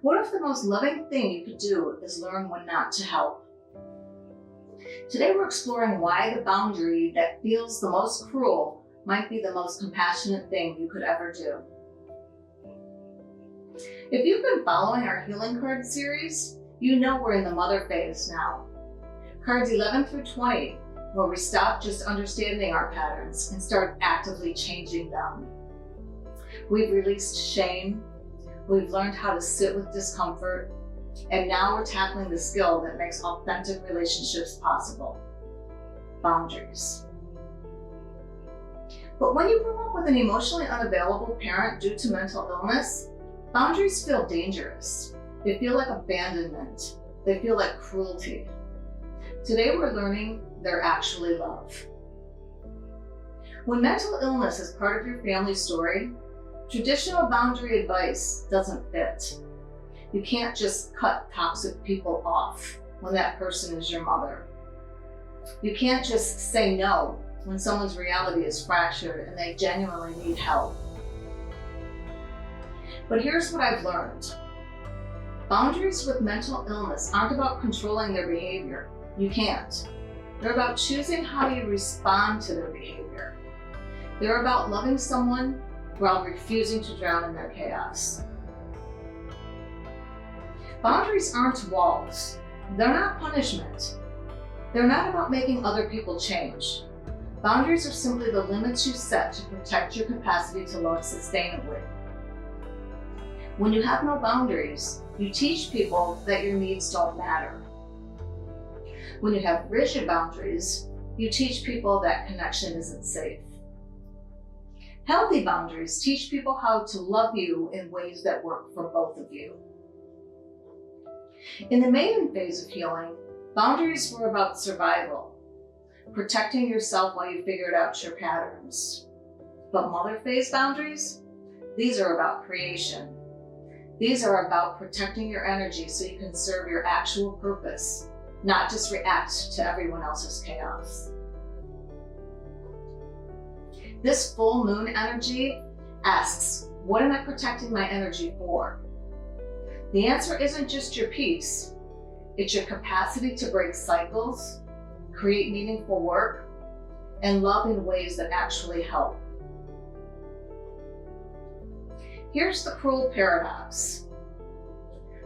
What if the most loving thing you could do is learn when not to help? Today we're exploring why the boundary that feels the most cruel might be the most compassionate thing you could ever do. If you've been following our healing card series, you know we're in the mother phase now. Cards 11 through 20, where we stop just understanding our patterns and start actively changing them. We've released shame, we've learned how to sit with discomfort, and now we're tackling the skill that makes authentic relationships possible: boundaries. But when you grow up with an emotionally unavailable parent due to mental illness, boundaries feel dangerous. They feel like abandonment. They feel like cruelty. Today we're learning they're actually love. When mental illness is part of your family story, traditional boundary advice doesn't fit. You can't just cut toxic people off when that person is your mother. You can't just say no when someone's reality is fractured and they genuinely need help. But here's what I've learned. Boundaries with mental illness aren't about controlling their behavior. You can't. They're about choosing how you respond to their behavior. They're about loving someone while refusing to drown in their chaos. Boundaries aren't walls. They're not punishment. They're not about making other people change. Boundaries are simply the limits you set to protect your capacity to love sustainably. When you have no boundaries, you teach people that your needs don't matter. When you have rigid boundaries, you teach people that connection isn't safe. Healthy boundaries teach people how to love you in ways that work for both of you. In the maiden phase of healing, boundaries were about survival, protecting yourself while you figured out your patterns. But mother phase boundaries, these are about creation. These are about protecting your energy so you can serve your actual purpose, not just react to everyone else's chaos. This full moon energy asks, what am I protecting my energy for? The answer isn't just your peace. It's your capacity to break cycles, create meaningful work, and love in ways that actually help. Here's the cruel paradox.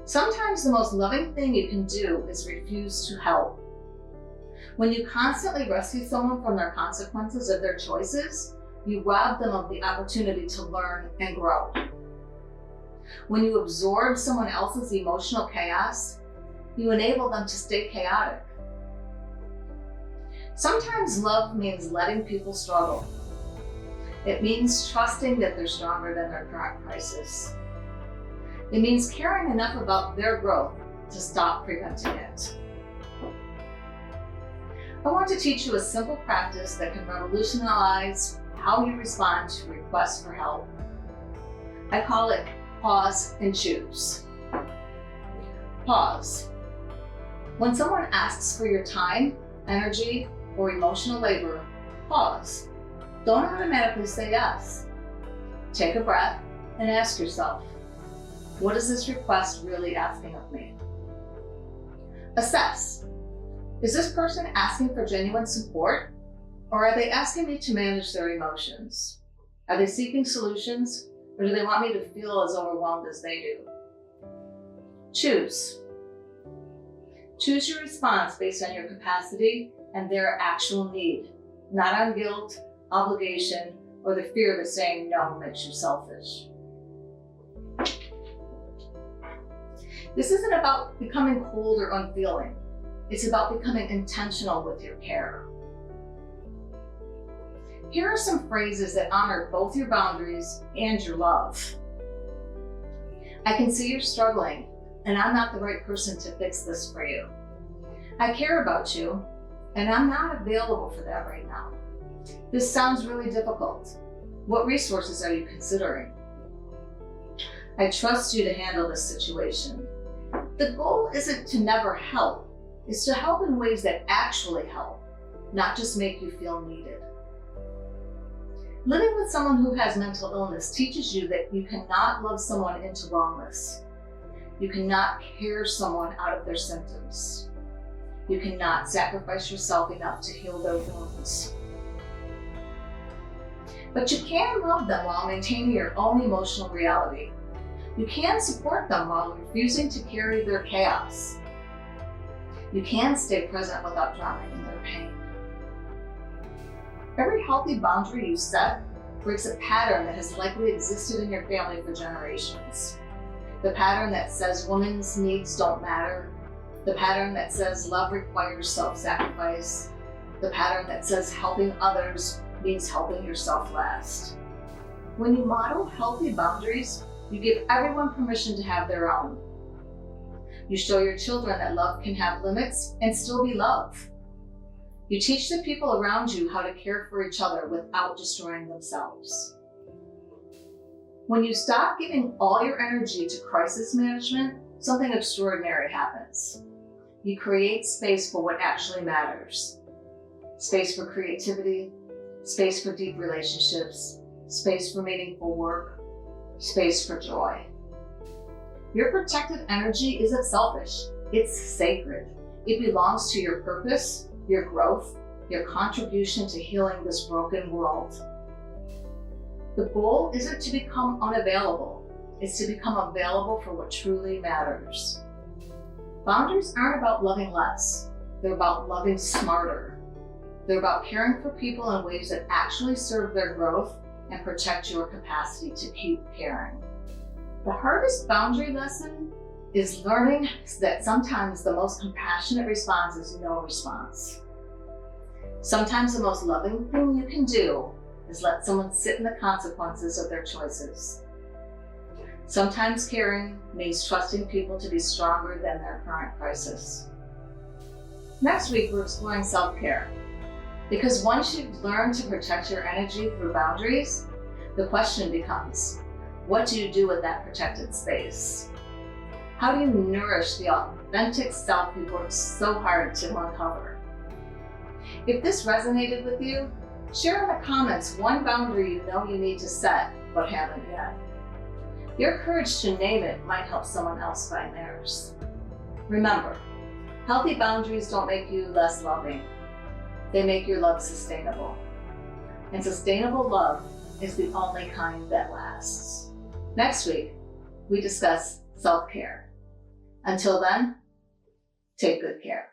Sometimes the most loving thing you can do is refuse to help. When you constantly rescue someone from their consequences of their choices, you rob them of the opportunity to learn and grow. When you absorb someone else's emotional chaos, you enable them to stay chaotic. Sometimes love means letting people struggle. It means trusting that they're stronger than their current crisis. It means caring enough about their growth to stop preventing it. I want to teach you a simple practice that can revolutionize how you respond to requests for help. I call it pause and choose. Pause. When someone asks for your time, energy, or emotional labor, pause. Don't automatically say yes. Take a breath and ask yourself, what is this request really asking of me? Assess. Is this person asking for genuine support, or are they asking me to manage their emotions? Are they seeking solutions, or do they want me to feel as overwhelmed as they do? Choose. Choose your response based on your capacity and their actual need, not on guilt, obligation, or the fear that saying no makes you selfish. This isn't about becoming cold or unfeeling. It's about becoming intentional with your care. Here are some phrases that honor both your boundaries and your love. I can see you're struggling, and I'm not the right person to fix this for you. I care about you, and I'm not available for that right now. This sounds really difficult. What resources are you considering? I trust you to handle this situation. The goal isn't to never help. It's to help in ways that actually help, not just make you feel needed. Living with someone who has mental illness teaches you that you cannot love someone into wrongness. You cannot care someone out of their symptoms. You cannot sacrifice yourself enough to heal their wounds. But you can love them while maintaining your own emotional reality. You can support them while refusing to carry their chaos. You can stay present without drowning in their pain. Every healthy boundary you set breaks a pattern that has likely existed in your family for generations. The pattern that says women's needs don't matter. The pattern that says love requires self-sacrifice. The pattern that says helping others means helping yourself last. When you model healthy boundaries, you give everyone permission to have their own. You show your children that love can have limits and still be love. You teach the people around you how to care for each other without destroying themselves. When you stop giving all your energy to crisis management, something extraordinary happens. You create space for what actually matters. Space for creativity, space for deep relationships, space for meaningful work, space for joy. Your protected energy isn't selfish, it's sacred. It belongs to your purpose, your growth, your contribution to healing this broken world. The goal isn't to become unavailable, it's to become available for what truly matters. Boundaries aren't about loving less, they're about loving smarter. They're about caring for people in ways that actually serve their growth and protect your capacity to keep caring. The hardest boundary lesson is learning that sometimes the most compassionate response is no response. Sometimes the most loving thing you can do is let someone sit in the consequences of their choices. Sometimes caring means trusting people to be stronger than their current crisis. Next week, we're exploring self-care. Because once you've learned to protect your energy through boundaries, the question becomes, what do you do with that protected space? How do you nourish the authentic self you've worked so hard to uncover? If this resonated with you, share in the comments one boundary you know you need to set but haven't yet. Your courage to name it might help someone else find theirs. Remember, healthy boundaries don't make you less loving. They make your love sustainable. And sustainable love is the only kind that lasts. Next week, we discuss self-care. Until then, take good care.